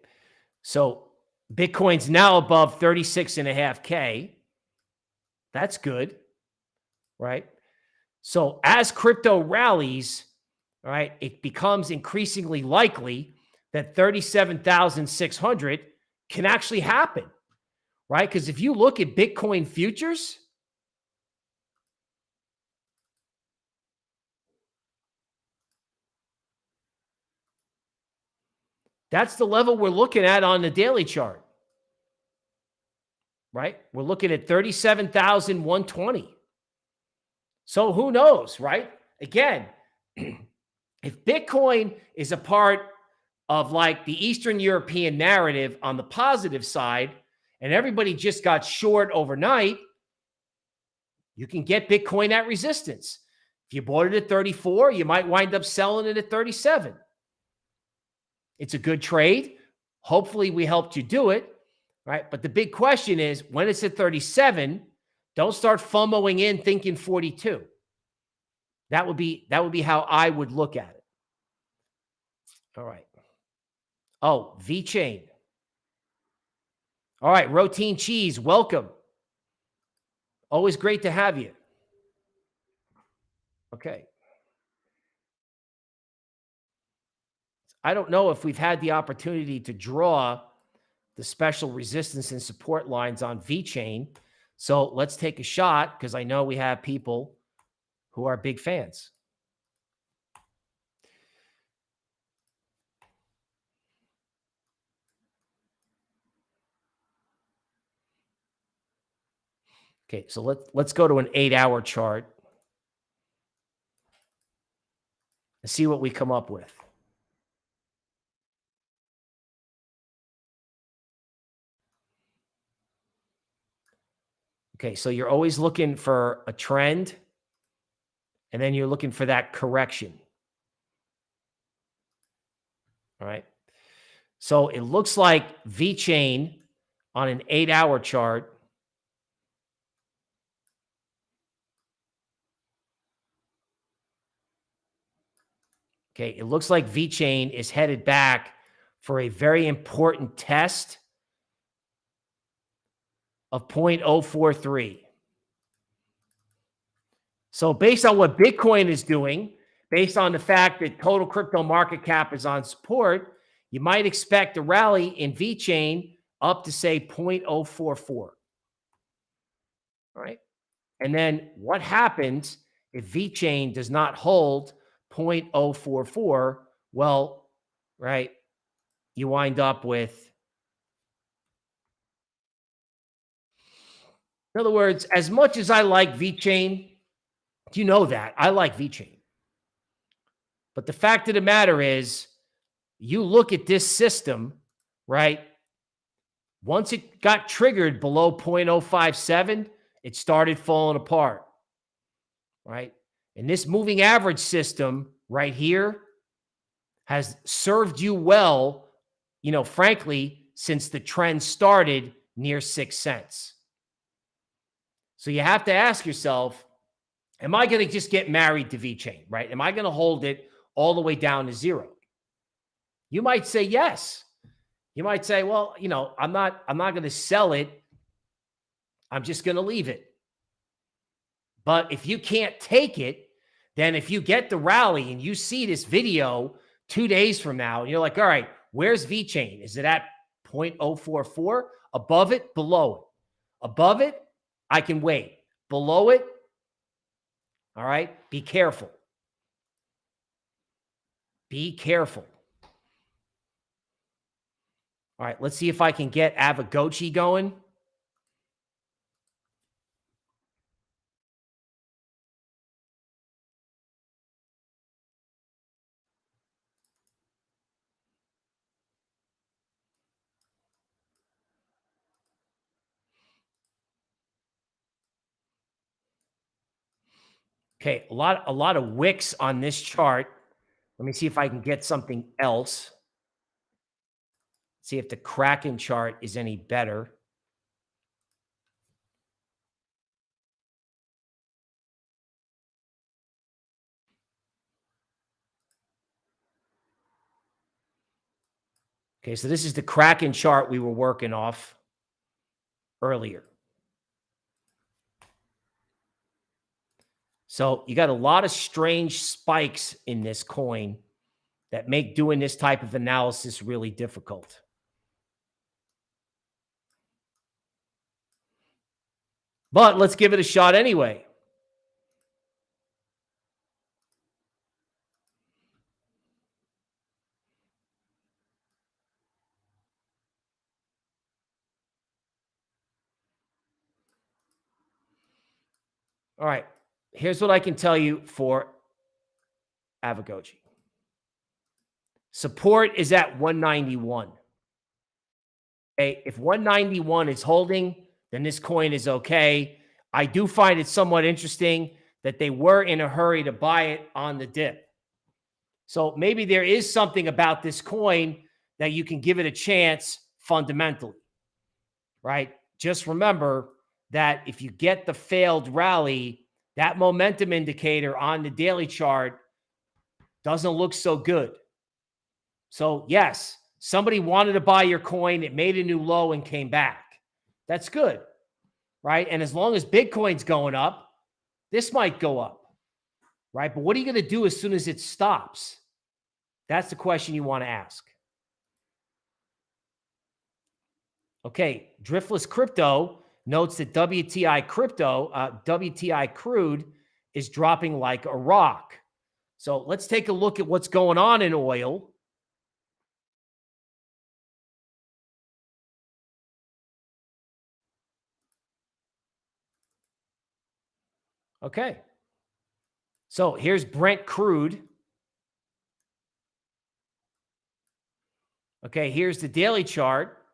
So Bitcoin's now above 36.5K. That's good, right? So as crypto rallies, all right, it becomes increasingly likely that 37,600 can actually happen, right? Because if you look at Bitcoin futures, that's the level we're looking at on the daily chart, right? We're looking at 37,120. So who knows, right? Again, if Bitcoin is a part of like the Eastern European narrative on the positive side, and everybody just got short overnight, you can get Bitcoin at resistance. If you bought it at 34, you might wind up selling it at 37. It's a good trade. Hopefully we helped you do it, right? But the big question is when it's at 37, don't start FOMOing in thinking 42. That would be how I would look at it. All right. Oh, VeChain. All right, Routine Cheese, welcome. Always great to have you. Okay. I don't know if we've had the opportunity to draw the special resistance and support lines on VeChain. So let's take a shot because I know we have people who are big fans. Okay, so let's go to an 8-hour chart and see what we come up with. Okay, so you're always looking for a trend, and then you're looking for that correction. All right. So it looks like VeChain on an 8-hour chart okay, it looks like VeChain is headed back for a very important test of 0.043. So based on what Bitcoin is doing, based on the fact that total crypto market cap is on support, you might expect a rally in VeChain up to say 0.044. All right. And then what happens if VeChain does not hold 0.044? Well, right, you wind up with, in other words, as much as I like VeChain, you know that I like VeChain. But the fact of the matter is, you look at this system, right? Once it got triggered below 0.057, it started falling apart, right? And this moving average system right here has served you well, frankly, since the trend started near 6 cents. So you have to ask yourself, am I going to just get married to VeChain, right? Am I going to hold it all the way down to zero? You might say yes. You might say, well, I'm not going to sell it. I'm just going to leave it. But if you can't take it, then if you get the rally and you see this video 2 days from now, and you're like, all right, where's VeChain? Is it at 0.044? Above it, below it? Above it, I can wait. Below it, all right, be careful. Be careful. All right, let's see if I can get Avagochi going. Okay, a lot of wicks on this chart. Let me see if I can get something else. See if the Kraken chart is any better. Okay, so this is the Kraken chart we were working off earlier. So you got a lot of strange spikes in this coin that make doing this type of analysis really difficult. But let's give it a shot anyway. All right, here's what I can tell you for Avagoji. Support is at 191. Okay, if 191 is holding, then this coin is okay. I do find it somewhat interesting that they were in a hurry to buy it on the dip. So maybe there is something about this coin that you can give it a chance fundamentally, right? Just remember that if you get the failed rally, that momentum indicator on the daily chart doesn't look so good. So yes, somebody wanted to buy your coin. It made a new low and came back. That's good, right? And as long as Bitcoin's going up, this might go up, right? But what are you going to do as soon as it stops? That's the question you want to ask. Okay, Driftless Crypto notes that WTI crude is dropping like a rock. So let's take a look at what's going on in oil. Okay. So here's Brent crude. Okay, here's the daily chart.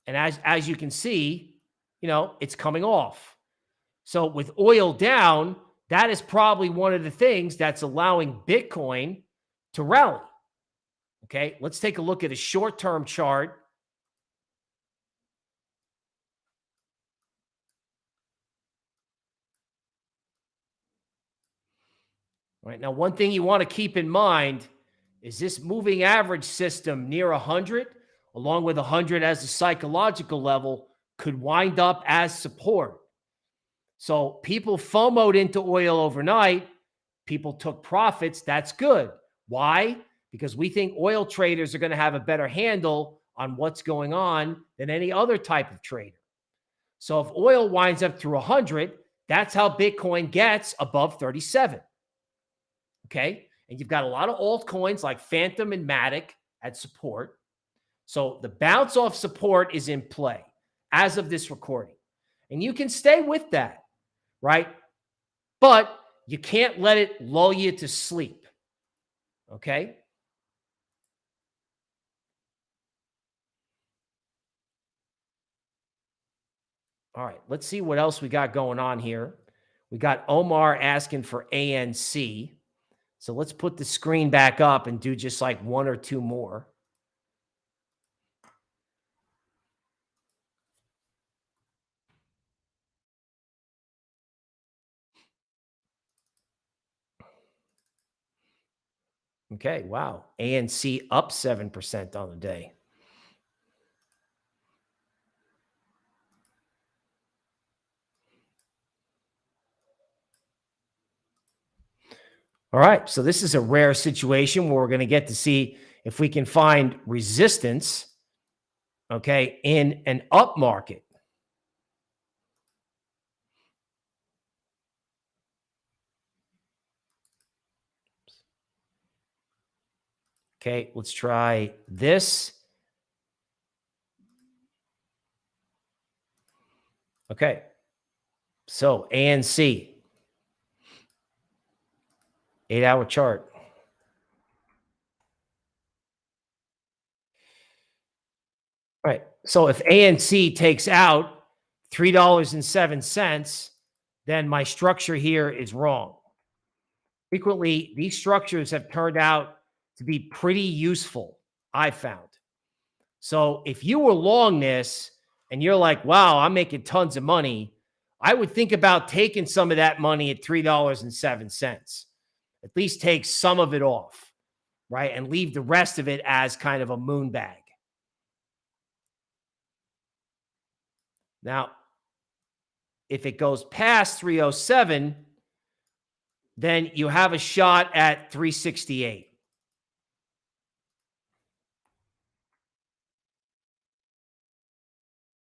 And as you can see, you know, it's coming off. So with oil down, that is probably one of the things that's allowing Bitcoin to rally. Okay, let's take a look at a short-term chart. All right, now one thing you want to keep in mind is this moving average system near 100, along with 100 as a psychological level, could wind up as support. So people FOMO'd into oil overnight. People took profits. That's good. Why? Because we think oil traders are going to have a better handle on what's going on than any other type of trader. So if oil winds up through 100, that's how Bitcoin gets above 37. Okay? And you've got a lot of altcoins like Phantom and Matic at support. So the bounce off support is in play as of this recording. And you can stay with that, right? But you can't let it lull you to sleep. Okay? All right, let's see what else we got going on here. We got Omar asking for ANC. So let's put the screen back up and do just like one or two more. Okay, wow. ANC up 7% on the day. All right, so this is a rare situation where we're going to get to see if we can find resistance, okay, in an up market. Okay, let's try this. Okay, so ANC, 8-hour chart. All right, so if ANC takes out $3.07, then my structure here is wrong. Frequently, these structures have turned out to be pretty useful, I found. So if you were long this and you're like, wow, I'm making tons of money, I would think about taking some of that money at $3.07. At least take some of it off, right? And leave the rest of it as kind of a moon bag. Now, if it goes past 307, then you have a shot at 368.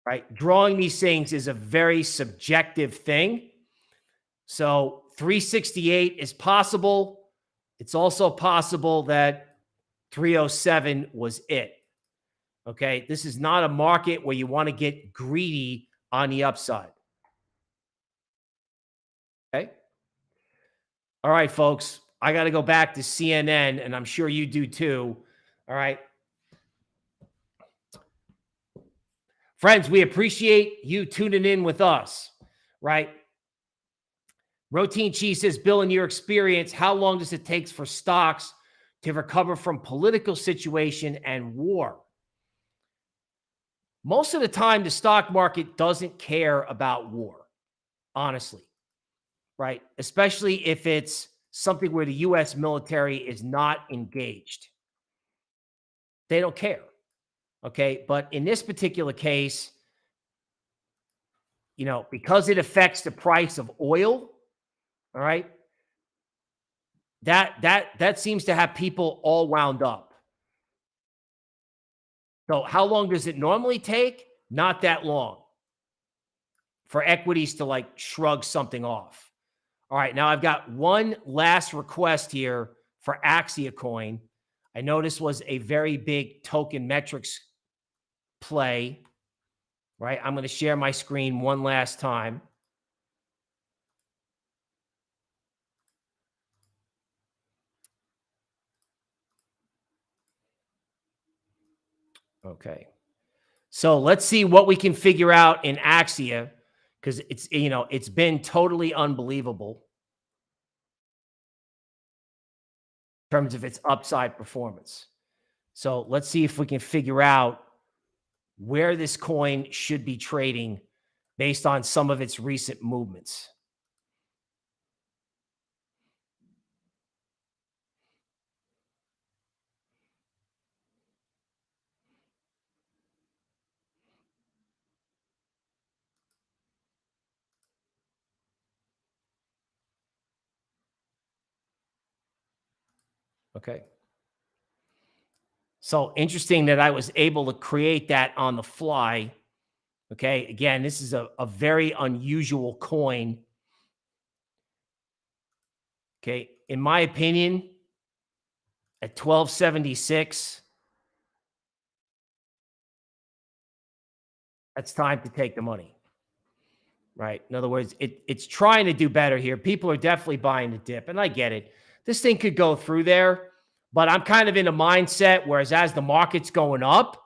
Right? Drawing these things is a very subjective thing. So 368 is possible. It's also possible that 307 was it. Okay? This is not a market where you want to get greedy on the upside. Okay? All right, folks. I got to go back to CNN, and I'm sure you do too. All right. Friends, we appreciate you tuning in with us, right? Routine Cheese says, Bill, in your experience, how long does it take for stocks to recover from political situation and war? Most of the time, the stock market doesn't care about war, honestly, right? Especially if it's something where the U.S. military is not engaged. They don't care, okay? But in this particular case, you know, because it affects the price of oil, all right, that seems to have people all wound up. So how long does it normally take? Not that long for equities to like shrug something off. All right, now I've got one last request here for Axia Coin. I know this was a very big token metrics play, right? I'm going to share my screen one last time. Okay. So let's see what we can figure out in Axia, because it's, you know, it's been totally unbelievable in terms of its upside performance. So let's see if we can figure out where this coin should be trading based on some of its recent movements. Okay. So interesting that I was able to create that on the fly. Okay. Again, this is a very unusual coin. Okay. In my opinion, at 1276, that's time to take the money. Right. In other words, it's trying to do better here. People are definitely buying the dip, and I get it. This thing could go through there, but I'm kind of in a mindset, whereas as the market's going up,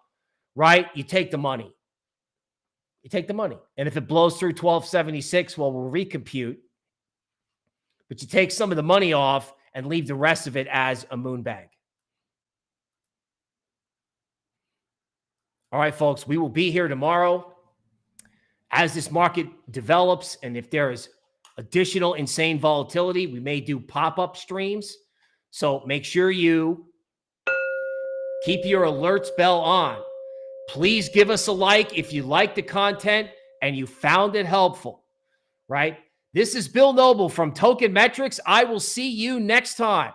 right, you take the money. You take the money. And if it blows through 1276, well, we'll recompute. But you take some of the money off and leave the rest of it as a moon bag. All right, folks, we will be here tomorrow. As this market develops, and if there is additional insane volatility, we may do pop-up streams. So make sure you keep your alerts bell on. Please give us a like if you like the content and you found it helpful, right? This is Bill Noble from Token Metrics. I will see you next time.